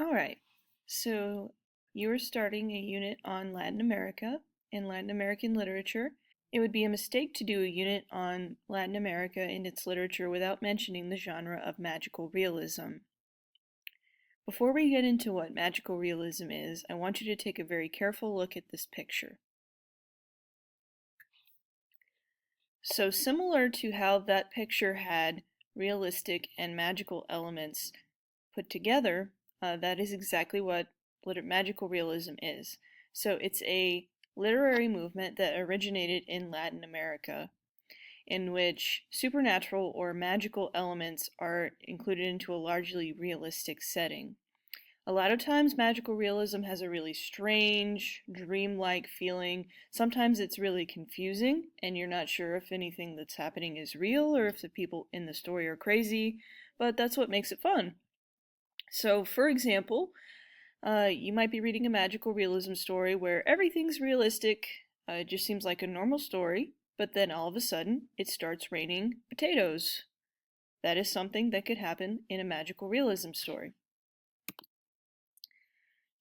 Alright, so you are starting a unit on Latin America and Latin American literature. It would be a mistake to do a unit on Latin America and its literature without mentioning the genre of magical realism. Before we get into what magical realism is, I want you to take a very careful look at this picture. So similar to how that picture had realistic and magical elements put together, that is exactly what magical realism is. So it's a literary movement that originated in Latin America, in which supernatural or magical elements are included into a largely realistic setting. A lot of times magical realism has a really strange, dreamlike feeling. Sometimes it's really confusing and you're not sure if anything that's happening is real or if the people in the story are crazy, but that's what makes it fun. So, for example, you might be reading a magical realism story where everything's realistic, it just seems like a normal story, but then all of a sudden it starts raining potatoes. That is something that could happen in a magical realism story.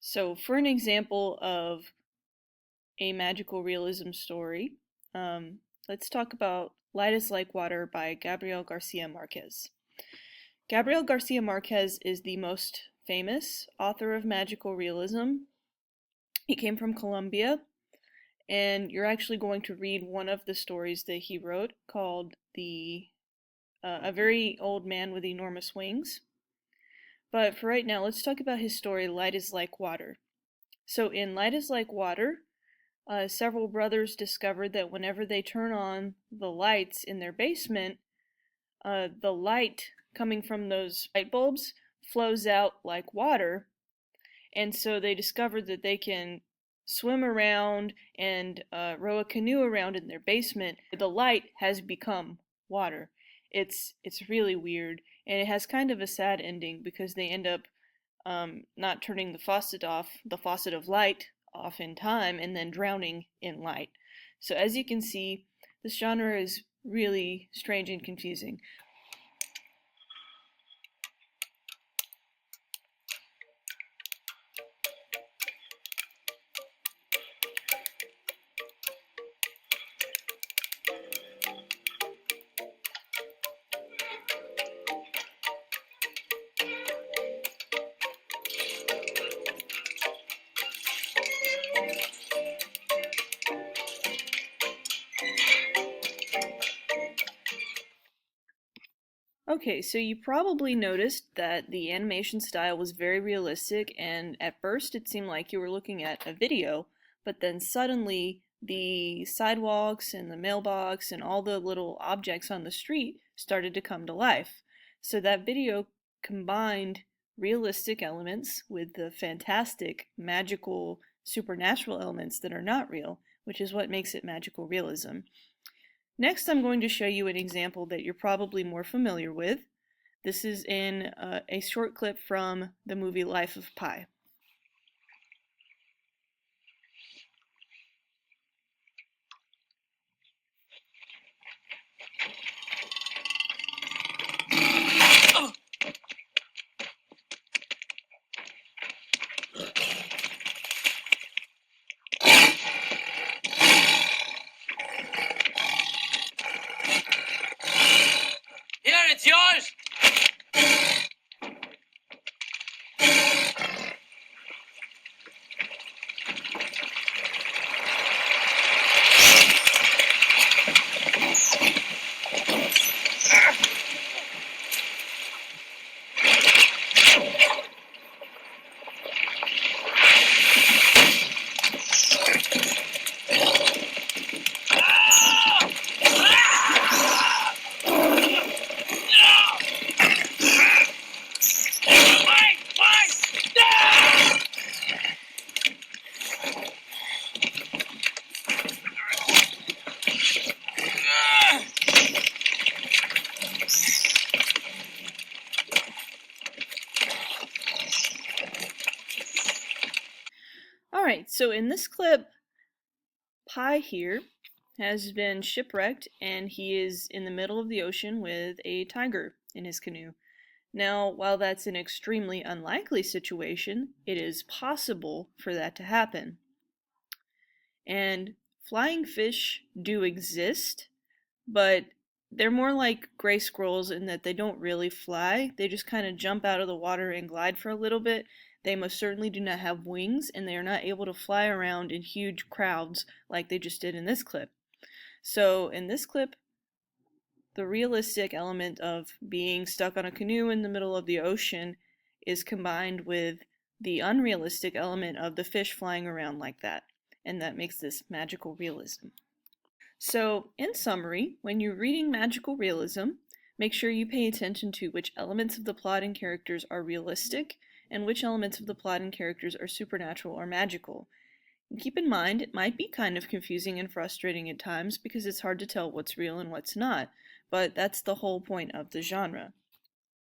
So, for an example of a magical realism story, let's talk about Light is Like Water by Gabriel Garcia Marquez. Gabriel Garcia Marquez is the most famous author of magical realism. He came from Colombia, and you're actually going to read one of the stories that he wrote called A Very Old Man with Enormous Wings. But for right now, let's talk about his story, Light is Like Water. So in Light is Like Water, several brothers discovered that whenever they turn on the lights in their basement, the light coming from those light bulbs flows out like water, and so they discovered that they can swim around and row a canoe around in their basement. The light has become water. It's really weird, and it has kind of a sad ending because they end up not turning the faucet of light off in time, and then drowning in light. So as you can see, this genre is really strange and confusing. Okay, so you probably noticed that the animation style was very realistic, and at first it seemed like you were looking at a video, but then suddenly the sidewalks and the mailbox and all the little objects on the street started to come to life. So that video combined realistic elements with the fantastic, magical, supernatural elements that are not real, which is what makes it magical realism. Next, I'm going to show you an example that you're probably more familiar with. This is in a short clip from the movie Life of Pi. Here, it's yours! Alright, so in this clip, Pi here has been shipwrecked and he is in the middle of the ocean with a tiger in his canoe. Now, while that's an extremely unlikely situation, it is possible for that to happen. And flying fish do exist, but they're more like gray squirrels in that they don't really fly. They just kind of jump out of the water and glide for a little bit. They most certainly do not have wings, and they are not able to fly around in huge crowds like they just did in this clip. So, in this clip, the realistic element of being stuck on a canoe in the middle of the ocean is combined with the unrealistic element of the fish flying around like that. And that makes this magical realism. So, in summary, when you're reading magical realism, make sure you pay attention to which elements of the plot and characters are realistic and which elements of the plot and characters are supernatural or magical. And keep in mind, it might be kind of confusing and frustrating at times because it's hard to tell what's real and what's not, but that's the whole point of the genre.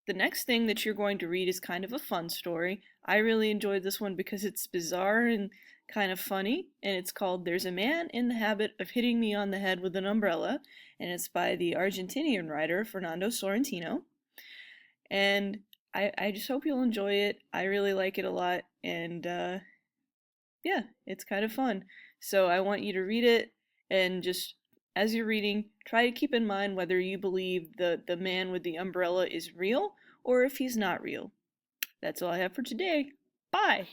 The next thing that you're going to read is kind of a fun story. I really enjoyed this one because it's bizarre and kind of funny, and it's called There's a Man in the Habit of Hitting Me on the Head with an Umbrella, and it's by the Argentinian writer Fernando Sorrentino. And I just hope you'll enjoy it. I really like it a lot, and yeah, it's kind of fun. So I want you to read it and just as you're reading, try to keep in mind whether you believe the man with the umbrella is real or if he's not real. That's all I have for today. Bye!